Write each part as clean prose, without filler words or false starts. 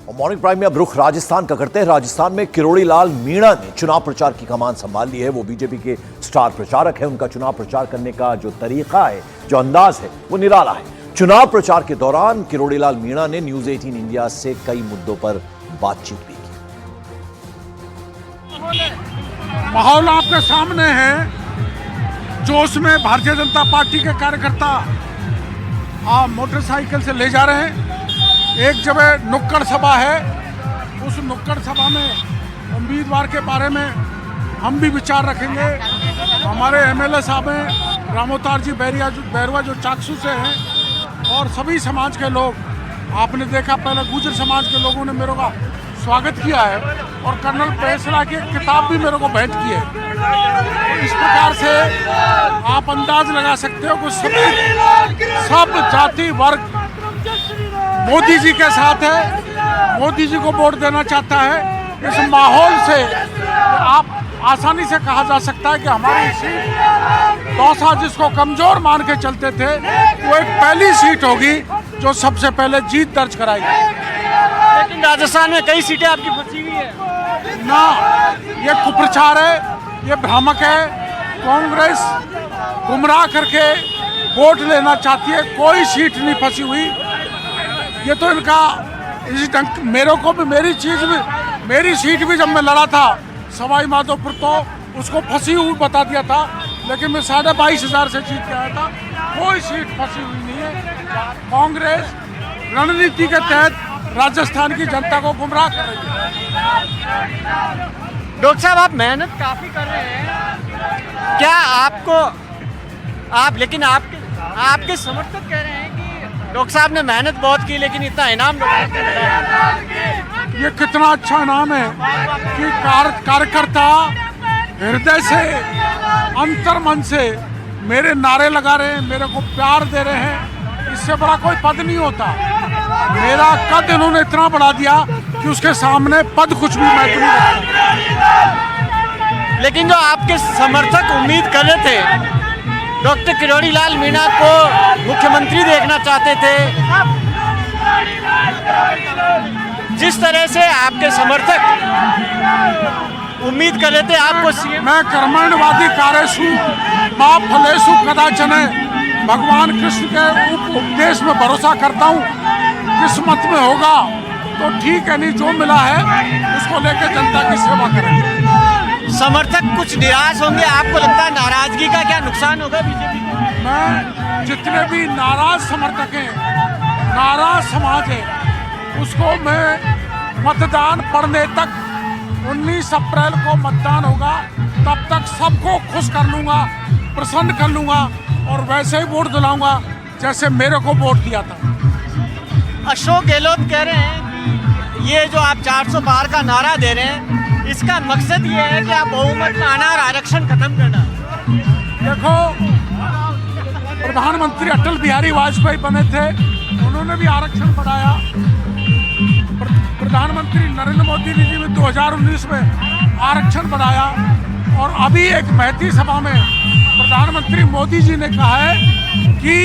और morning prime में अब रुख राजस्थान का करते हैं। राजस्थान में किरोड़ी लाल मीणा ने चुनाव प्रचार की कमान संभाल ली है। वो बीजेपी के स्टार प्रचारक है। उनका चुनाव प्रचार करने का जो तरीका है, जो अंदाज है, वो निराला है। चुनाव प्रचार के दौरान किरोड़ी लाल मीणा ने न्यूज 18 इंडिया से कई मुद्दों पर बातचीत भी की। माहौल आपके सामने है। जोश में भारतीय जनता पार्टी के कार्यकर्ता आप मोटरसाइकिल से ले जा रहे हैं। एक जगह नुक्कड़ सभा है, उस नुक्कड़ सभा में उम्मीदवार के बारे में हम भी विचार रखेंगे। हमारे एमएलए साहब हैं रामोतार जी बैरवा जो चाकसू से हैं, और सभी समाज के लोग। आपने देखा पहले गुर्जर समाज के लोगों ने मेरे का स्वागत किया है, और कर्नल पेशरा की एक किताब भी मेरे को भेंट की है। तो इस प्रकार से आप अंदाज लगा सकते हो कि सब जाति वर्ग मोदी जी के साथ है, मोदी जी को वोट देना चाहता है। इस माहौल से आप आसानी से कहा जा सकता है कि हमारी सीट दौसा, जिसको कमजोर मान के चलते थे, वो एक पहली सीट होगी जो सबसे पहले जीत दर्ज कराएगी। लेकिन राजस्थान में कई सीटें आपकी फंसी हुई है ना, ये कुप्रचार है, ये भ्रामक है। कांग्रेस गुमराह करके वोट लेना चाहती है। कोई सीट नहीं फंसी हुई। ये तो इनका मेरे को भी मेरी सीट भी जब मैं लड़ा था सवाई माधोपुर, तो उसको फंसी हुई बता दिया था, लेकिन मैं 22,500 से जीत के आया था। कोई सीट फंसी हुई नहीं है। कांग्रेस रणनीति के तहत राजस्थान की जनता को गुमराह कर रही है। डॉक्टर साहब, आप मेहनत काफी कर रहे हैं, क्या लेकिन आपके समर्थक कह रहे हैं कि डॉक्टर साहब ने मेहनत बहुत की, लेकिन इतना इनाम ये कितना अच्छा इनाम है कि कार्यकर्ता हृदय से, अंतर मन से मेरे नारे लगा रहे हैं, मेरे को प्यार दे रहे हैं। इससे बड़ा कोई पद नहीं होता। मेरा कद इन्होंने इतना बढ़ा दिया कि उसके सामने पद कुछ भी महत्व नहीं रखता। लेकिन जो आपके समर्थक उम्मीद कर रहे थे, डॉक्टर किरोड़ी लाल मीणा को मुख्यमंत्री देखना चाहते थे, जिस तरह से आपके समर्थक उम्मीद कर रहे थे आपको सीएम। मैं कर्मण्यवादी कार्येषु मां फलेषु कदाचन, भगवान कृष्ण के उपदेश में भरोसा करता हूँ। किस्मत में होगा तो ठीक है, नहीं जो मिला है उसको लेकर जनता की सेवा करेंगे। समर्थक कुछ निराश होंगे, आपको लगता है नाराजगी का क्या नुकसान होगा बीजेपी को? मैं जितने भी नाराज समर्थक हैं, नाराज समाज है, उसको मैं मतदान पड़ने तक 19 अप्रैल को मतदान होगा, तब तक सबको खुश कर लूँगा, प्रसन्न कर लूँगा, और वैसे ही वोट दिलाऊंगा जैसे मेरे को वोट दिया था। अशोक गहलोत कह रहे हैं कि ये जो आप 400 पार का नारा दे रहे हैं, इसका मकसद ये है कि आप बहुमत में आना और आरक्षण खत्म करना। देखो, प्रधानमंत्री अटल बिहारी वाजपेयी बने थे, उन्होंने भी आरक्षण बढ़ाया। प्रधानमंत्री नरेंद्र मोदी जी ने 2019 में आरक्षण बढ़ाया, और अभी एक महती सभा में प्रधानमंत्री मोदी जी ने कहा है कि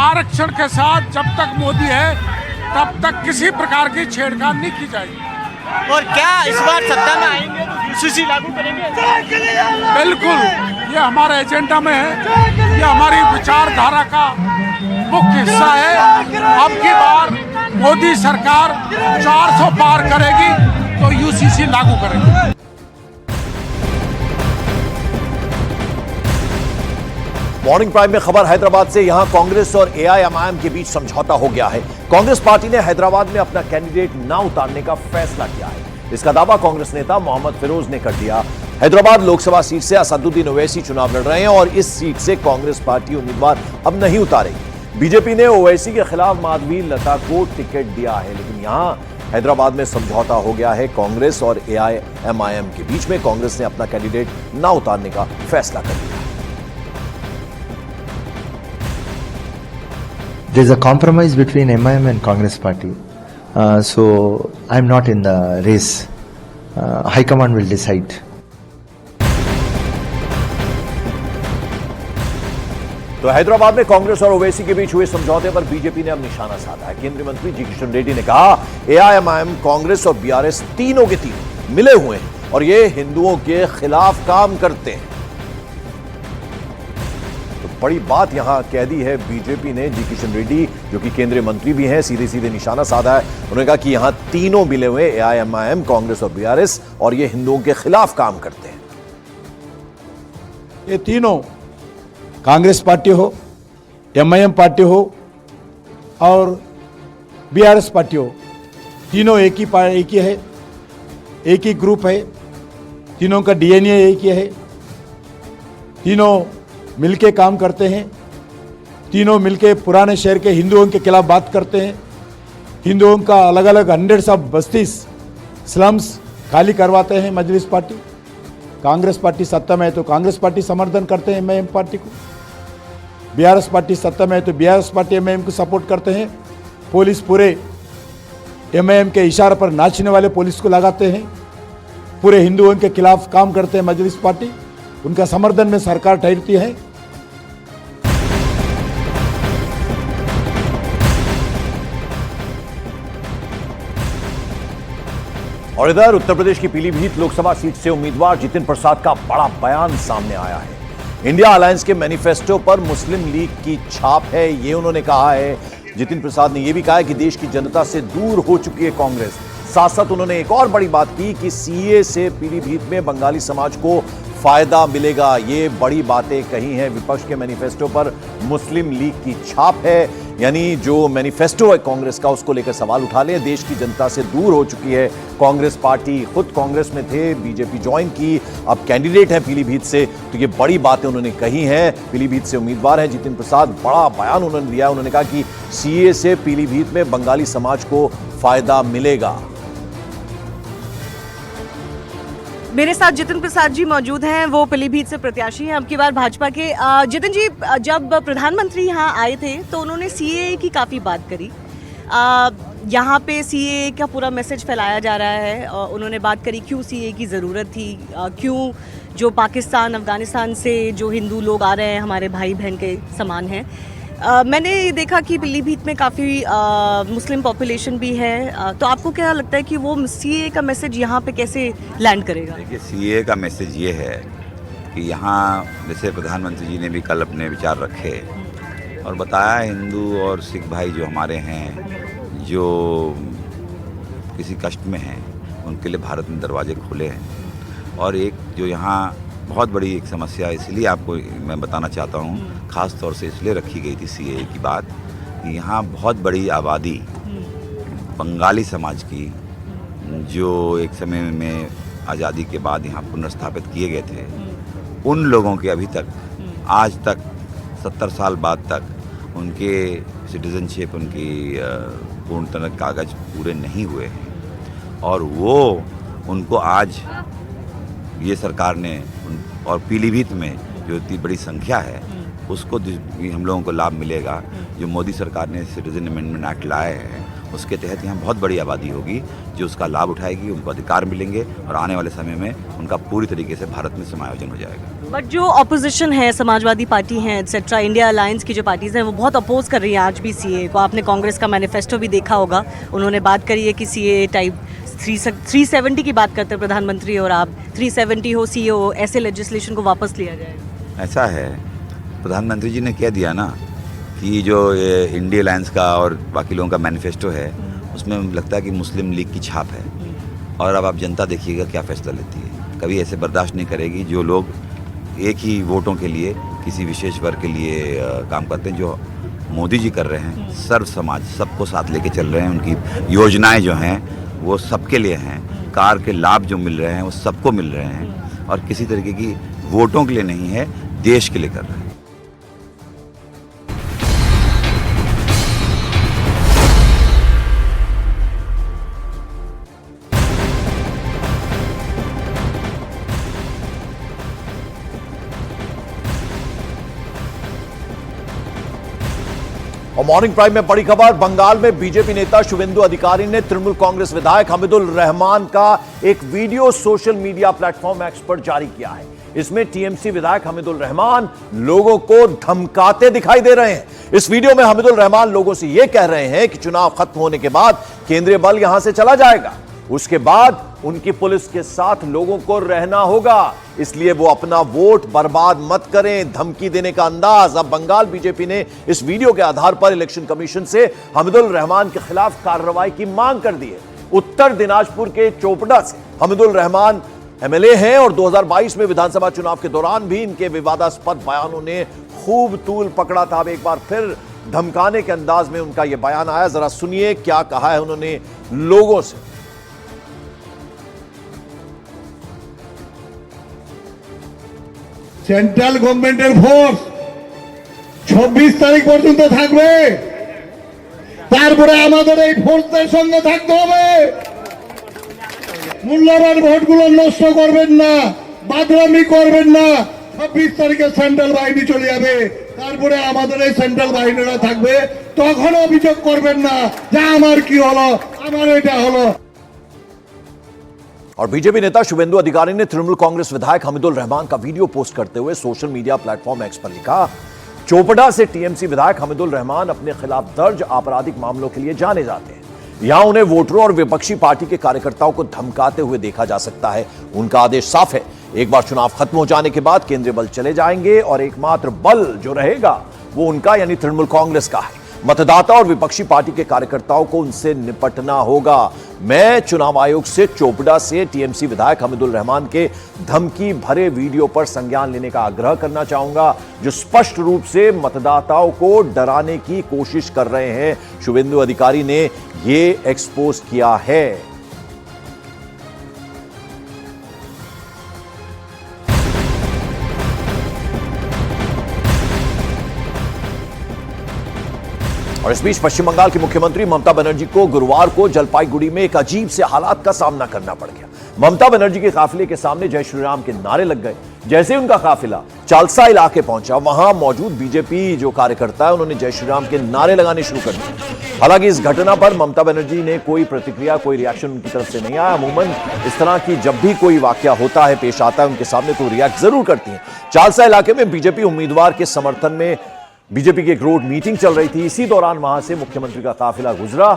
आरक्षण के साथ जब तक मोदी है तब तक किसी प्रकार की छेड़छाड़ नहीं की जाएगी। और क्या इस बार सत्ता में आएंगे तो यूसीसी लागू करेंगे? बिल्कुल, ये हमारे एजेंडा में है, ये हमारी विचारधारा का मुख्य हिस्सा है। अब की बार मोदी सरकार 400 पार करेगी तो यूसीसी लागू करेगी। मॉर्निंग प्राइम में खबर हैदराबाद से। यहां कांग्रेस और एआईएमआईएम के बीच समझौता हो गया है। कांग्रेस पार्टी ने हैदराबाद में अपना कैंडिडेट न उतारने का फैसला किया है। इसका दावा कांग्रेस नेता मोहम्मद फिरोज ने कर दिया। हैदराबाद लोकसभा सीट से असदुद्दीन ओवैसी चुनाव लड़ रहे हैं, और इस सीट से कांग्रेस पार्टी उम्मीदवार अब नहीं उतारेगी। बीजेपी ने ओवैसी के खिलाफ माधवी लता को टिकट दिया है, लेकिन यहां हैदराबाद में समझौता हो गया है कांग्रेस और एआईएमआईएम के बीच में। कांग्रेस ने अपना कैंडिडेट न उतारने का फैसला कर दिया। There is a compromise between MIM and Congress party, so I am not in the race. High Command will decide. तो हैदराबाद में कांग्रेस और ओवैसी के बीच हुए समझौते पर बीजेपी ने अब निशाना साधा है। केंद्रीय मंत्री जी किशन रेड्डी ने कहा एआईएमआईएम, कांग्रेस और बीआरएस तीनों के तीनों मिले हुए हैं और ये हिंदुओं के खिलाफ काम करते हैं। तो बड़ी बात यहां कह दी है बीजेपी ने। जी किशन रेड्डी जो कि केंद्रीय मंत्री भी हैं, सीधे सीधे निशाना साधा है। उन्होंने कहा कि यहां तीनों मिले हुए, एआईएमआईएम, कांग्रेस और बीआरएस, और ये हिंदुओं के खिलाफ काम करते हैं। ये तीनों कांग्रेस पार्टी हो, एमआईएम पार्टी हो और बीआरएस पार्टी हो, तीनों एक ही है, एक ही ग्रुप है, तीनों का डीएनए एक ही है, तीनों मिलके काम करते हैं, तीनों मिलके पुराने शहर के हिंदुओं के खिलाफ बात करते हैं। हिंदुओं का अलग अलग हंड्रेड्स ऑफ बस्तीज, स्लम्स खाली करवाते हैं मजलिस पार्टी। कांग्रेस पार्टी सत्ता में है तो कांग्रेस पार्टी समर्थन करते हैं एमआईएम पार्टी को, बीआरएस पार्टी सत्ता में है तो बीआरएस पार्टी एमआईएम को सपोर्ट करते हैं। पुलिस पूरे एमआईएम के इशारे पर नाचने वाले पुलिस को लगाते हैं। पूरे हिंदुओं के खिलाफ काम करते हैं मजलिस पार्टी, उनका समर्थन में सरकार ठहरती है। और इधर उत्तर प्रदेश की पीलीभीत लोकसभा सीट से उम्मीदवार जितिन प्रसाद का बड़ा बयान सामने आया है। इंडिया अलायंस के मैनिफेस्टो पर मुस्लिम लीग की छाप है, ये उन्होंने कहा है। जितिन प्रसाद ने यह भी कहा है कि देश की जनता से दूर हो चुकी है कांग्रेस। साथ साथ उन्होंने एक और बड़ी बात की कि सीए से पीलीभीत में बंगाली समाज को फायदा मिलेगा। ये बड़ी बातें कही हैं। विपक्ष के मैनिफेस्टो पर मुस्लिम लीग की छाप है, यानी जो मैनिफेस्टो है कांग्रेस का, उसको लेकर सवाल उठा ले। देश की जनता से दूर हो चुकी है कांग्रेस पार्टी। खुद कांग्रेस में थे, बीजेपी ज्वाइन की, अब कैंडिडेट है पीलीभीत से। तो ये बड़ी बातें उन्होंने कही हैं। पीलीभीत से उम्मीदवार है जितिन प्रसाद, बड़ा बयान उन्होंने दिया। उन्होंने कहा कि सीए से पीलीभीत में बंगाली समाज को फायदा मिलेगा। मेरे साथ जितिन प्रसाद जी मौजूद हैं, वो पीलीभीत से प्रत्याशी हैं अब की बार भाजपा के। जितिन जी, जब प्रधानमंत्री यहाँ आए थे तो उन्होंने सीएए की काफ़ी बात करी। यहाँ पे सीएए का पूरा मैसेज फैलाया जा रहा है। उन्होंने बात करी क्यों सीएए की ज़रूरत थी, क्यों जो पाकिस्तान, अफगानिस्तान से जो हिंदू लोग आ रहे हैं हमारे भाई बहन के समान हैं। मैंने देखा कि पीलीभीत में काफ़ी मुस्लिम पॉपुलेशन भी है, तो आपको क्या लगता है कि वो सीएए का मैसेज यहाँ पे कैसे लैंड करेगा? देखिए, सीएए का मैसेज ये है कि यहाँ जैसे प्रधानमंत्री जी ने भी कल अपने विचार रखे और बताया, हिंदू और सिख भाई जो हमारे हैं, जो किसी कष्ट में हैं, उनके लिए भारत में दरवाजे खुले हैं। और एक जो यहाँ बहुत बड़ी एक समस्या, इसलिए आपको मैं बताना चाहता हूँ, ख़ास तौर से इसलिए रखी गई थी सीएए की बात कि यहाँ बहुत बड़ी आबादी बंगाली समाज की, जो एक समय में आज़ादी के बाद यहाँ पुनर्स्थापित किए गए थे, उन लोगों के अभी तक, आज तक 70 साल बाद तक उनके सिटीजनशिप, उनकी पूर्णतः कागज पूरे नहीं हुए हैं। और वो उनको आज ये सरकार ने, और पीलीभीत में जो इतनी बड़ी संख्या है, उसको हम लोगों को लाभ मिलेगा। जो मोदी सरकार ने सिटीजन अमेंडमेंट एक्ट लाए हैं, उसके तहत यहाँ बहुत बड़ी आबादी होगी जो उसका लाभ उठाएगी, उनको अधिकार मिलेंगे और आने वाले समय में उनका पूरी तरीके से भारत में समायोजन हो जाएगा। बट जो ऑपोजिशन है, समाजवादी पार्टी है एक्सेट्रा, इंडिया अलायंस की जो पार्टीज़ हैं, वो बहुत अपोज कर रही हैं आज भी सीएए को। आपने कांग्रेस का मैनिफेस्टो भी देखा होगा, उन्होंने बात करी है कि सीएए टाइप 370 की बात करते हैं प्रधानमंत्री, और आप 370 हो, सीए हो, ऐसे लेजिस्लेशन को वापस लिया जाएगा। ऐसा है, प्रधानमंत्री जी ने कह दिया ना कि जो इंडिया अलायंस का और बाकी लोगों का मैनिफेस्टो है, उसमें लगता है कि मुस्लिम लीग की छाप है। और अब आप जनता देखिएगा क्या फैसला लेती है। कभी ऐसे बर्दाश्त नहीं करेगी जो लोग एक ही वोटों के लिए किसी विशेष वर्ग के लिए काम करते हैं, जो मोदी जी कर रहे हैं। सर्व समाज, सबको साथ लेके चल रहे हैं। उनकी योजनाएं जो हैं वो सबके लिए हैं। कार के लाभ जो मिल रहे हैं वो सबको मिल रहे हैं, और किसी तरीके की वोटों के लिए नहीं है, देश के लिए कर रहे हैं। और मॉर्निंग प्राइम में बड़ी खबर, बंगाल में बीजेपी नेता शुवेंदु अधिकारी ने तृणमूल कांग्रेस विधायक हमीदुल रहमान का एक video social media platform x पर जारी किया है। इसमें टीएमसी विधायक हमीदुल रहमान लोगों को धमकाते दिखाई दे रहे हैं। इस वीडियो में हमीदुल रहमान लोगों से यह कह रहे हैं कि चुनाव खत्म होने के बाद केंद्रीय बल यहां से चला जाएगा, उसके बाद उनकी पुलिस के साथ लोगों को रहना होगा, इसलिए वो अपना वोट बर्बाद मत करें। धमकी देने का अंदाज। अब बंगाल बीजेपी ने इस वीडियो के आधार पर इलेक्शन कमीशन से हमीदुल रहमान के खिलाफ कार्रवाई की मांग कर दी है। उत्तर दिनाजपुर के चोपड़ा से हमीदुल रहमान एमएलए हैं और 2022 में विधानसभा चुनाव के दौरान भी इनके विवादास्पद बयानों ने खूब तूल पकड़ा था। अब एक बार फिर धमकाने के अंदाज में उनका यह बयान आया। जरा सुनिए क्या कहा है उन्होंने लोगों से। সেন্ট্রাল গভর্নমেন্টের ফোর্স 26 তারিখ পর্যন্ত থাকবে, তারপরে আমাদের এই ফোর্সের সঙ্গে থাকতে হবে। মূল্যবান ভোটগুলো নষ্ট করবেন না, বাদরামি করবেন না। 26 তারিখে সেন্ট্রাল বাহিনী চলে যাবে, তারপরে আমাদের এই সেন্ট্রাল বাহিনীরা থাকবে। তখন অভিযোগ করবেন না যে আমার কি হলো, আমার এটা হলো। और बीजेपी नेता शुभेंदु अधिकारी ने तृणमूल कांग्रेस विधायक हमीदुल रहमान का वीडियो पोस्ट करते हुए सोशल मीडिया प्लेटफॉर्म एक्स पर लिखा, चोपड़ा से टीएमसी विधायक हमीदुल रहमान अपने खिलाफ दर्ज आपराधिक मामलों के लिए जाने जाते हैं। यहां उन्हें वोटरों और विपक्षी पार्टी के कार्यकर्ताओं को धमकाते हुए देखा जा सकता है। उनका आदेश साफ है, एक बार चुनाव खत्म हो जाने के बाद केंद्रीय बल चले जाएंगे और एकमात्र बल जो रहेगा वो उनका यानी तृणमूल कांग्रेस का है। मतदाता और विपक्षी पार्टी के कार्यकर्ताओं को उनसे निपटना होगा। मैं चुनाव आयोग से चोपड़ा से टीएमसी विधायक हमीदुल रहमान के धमकी भरे वीडियो पर संज्ञान लेने का आग्रह करना चाहूंगा, जो स्पष्ट रूप से मतदाताओं को डराने की कोशिश कर रहे हैं। शुभेंदु अधिकारी ने यह एक्सपोज किया है। और इस बीच पश्चिम बंगाल की मुख्यमंत्री ममता बनर्जी को गुरुवार को जलपाईगुड़ी में एक अजीब से हालात का सामना करना पड़ गया। ममता बनर्जी के काफिले के सामने जय श्री राम के नारे लग गए। जैसे उनका काफिला चालसा इलाके पहुंचा, वहां मौजूद बीजेपी जो कार्यकर्ता है उन्होंने जय श्री राम के नारे लगाने शुरू कर दिए। हालांकि इस घटना पर ममता बनर्जी ने कोई प्रतिक्रिया, कोई रिएक्शन उनकी तरफ से नहीं आया। अमूमन इस तरह की जब भी कोई वाकया होता है, पेश आता है उनके सामने, तो रिएक्ट जरूर करती हैं। चालसा इलाके में बीजेपी उम्मीदवार के समर्थन में बीजेपी की एक रोड मीटिंग चल रही थी। इसी दौरान वहां से मुख्यमंत्री का काफिला गुजरा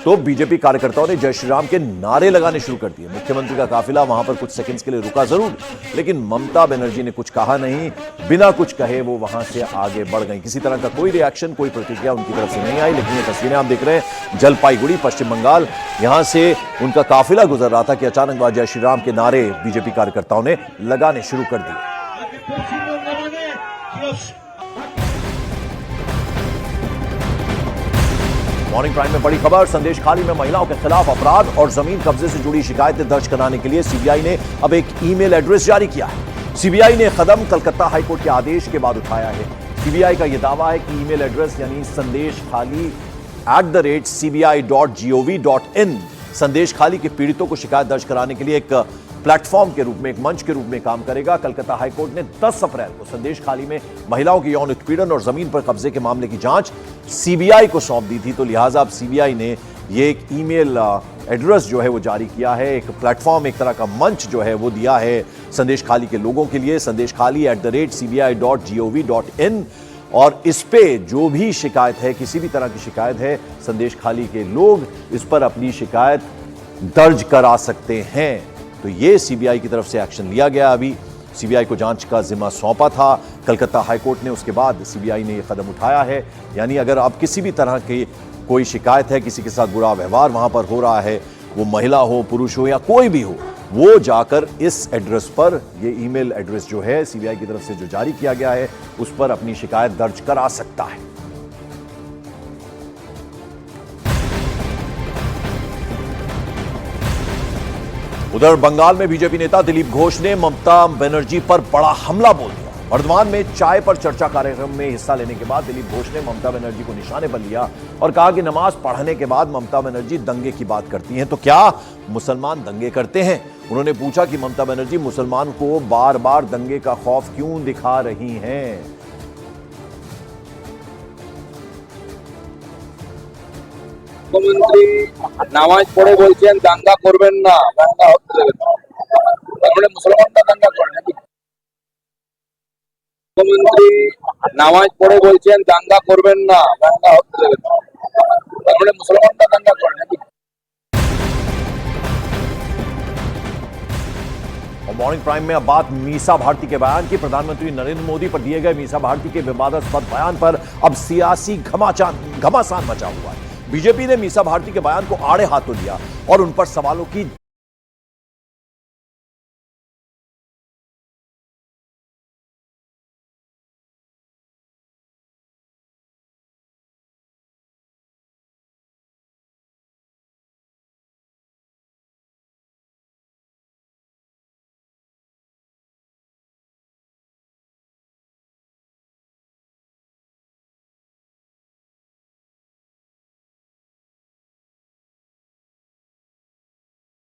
तो बीजेपी कार्यकर्ताओं ने जय श्री राम के नारे लगाने शुरू कर दिए। मुख्यमंत्री का काफिला वहां पर कुछ सेकंड्स के लिए रुका जरूर, लेकिन ममता बनर्जी ने कुछ कहा नहीं। बिना कुछ कहे वो वहां से आगे बढ़ गई। किसी तरह का कोई रिएक्शन, कोई प्रतिक्रिया उनकी तरफ से नहीं आई। लेकिन ये तस्वीरें आप देख रहे हैं जलपाईगुड़ी, पश्चिम बंगाल, यहां से उनका काफिला गुजर रहा था कि अचानक वहां जय श्री राम के नारे बीजेपी कार्यकर्ताओं ने लगाने शुरू कर दिए। मॉर्निंग प्राइम में बड़ी खबर, संदेश खाली में महिलाओं के खिलाफ अपराध और जमीन कब्जे से जुड़ी शिकायतें दर्ज कराने के लिए सीबीआई ने अब एक ईमेल एड्रेस जारी किया है। सीबीआई ने कदम कलकत्ता हाईकोर्ट के आदेश के बाद उठाया है। सीबीआई का यह दावा है कि ईमेल एड्रेस यानी संदेश खाली @cbi.gov.in संदेश खाली के पीड़ितों को शिकायत दर्ज कराने के लिए एक प्लेटफॉर्म के रूप में, एक मंच के रूप में काम करेगा। कलकत्ता हाईकोर्ट ने 10 अप्रैल को संदेश खाली में महिलाओं के यौन उत्पीड़न और जमीन पर कब्जे के मामले की जांच सीबीआई को सौंप दी थी। तो लिहाजा अब सीबीआई ने ये एक ईमेल एड्रेस जो है वो जारी किया है, एक प्लेटफॉर्म, एक तरह का मंच जो है वो दिया है संदेश खाली के लोगों के लिए, संदेश खाली @cbi.gov.in। और इस पे जो भी शिकायत है, किसी भी तरह की शिकायत है, संदेश खाली के लोग इस पर अपनी शिकायत दर्ज करा सकते हैं। तो ये सीबीआई की तरफ से एक्शन लिया गया। अभी सीबीआई को जांच का जिम्मा सौंपा था कलकत्ता हाईकोर्ट ने, उसके बाद सीबीआई ने ये कदम उठाया है। यानी अगर आप किसी भी तरह की कोई शिकायत है, किसी के साथ बुरा व्यवहार वहां पर हो रहा है, वो महिला हो, पुरुष हो या कोई भी हो, वो जाकर इस एड्रेस पर, ये ईमेल एड्रेस जो है सीबीआई की तरफ से जो जारी किया गया है, उस पर अपनी शिकायत दर्ज करा सकता है। उधर बंगाल में बीजेपी नेता दिलीप घोष ने ममता बनर्जी पर बड़ा हमला बोल दिया। वर्धमान में चाय पर चर्चा कार्यक्रम में हिस्सा लेने के बाद दिलीप घोष ने ममता बनर्जी को निशाने पर लिया और कहा कि नमाज पढ़ने के बाद ममता बनर्जी दंगे की बात करती हैं, तो क्या मुसलमान दंगे करते हैं? उन्होंने पूछा कि ममता बनर्जी मुसलमान को बार बार दंगे का खौफ क्यों दिखा रही हैं। মুখ্যমন্ত্রী নামাজ পড়ে বলছেন দাঙ্গা করবেন না, দাঙ্গা হচ্ছে, তার মানে মুসলমানরা দাঙ্গা করে নাকি? মুখ্যমন্ত্রী নামাজ পড়ে বলছেন দাঙ্গা করবেন না, দাঙ্গা হতে দেবেন না। তার মানে মুসলমানরা দাঙ্গা করে নাকি? और मॉर्निंग प्राइम में अब बात मीसा भारती के बयान की। प्रधानमंत्री नरेंद्र मोदी पर दिए गए मीसा भारती के विवादास्पद बयान पर अब सियासी घमासान मचा हुआ है। बीजेपी ने मीसा भारती के बयान को आड़े हाथों लिया और उन पर सवालों की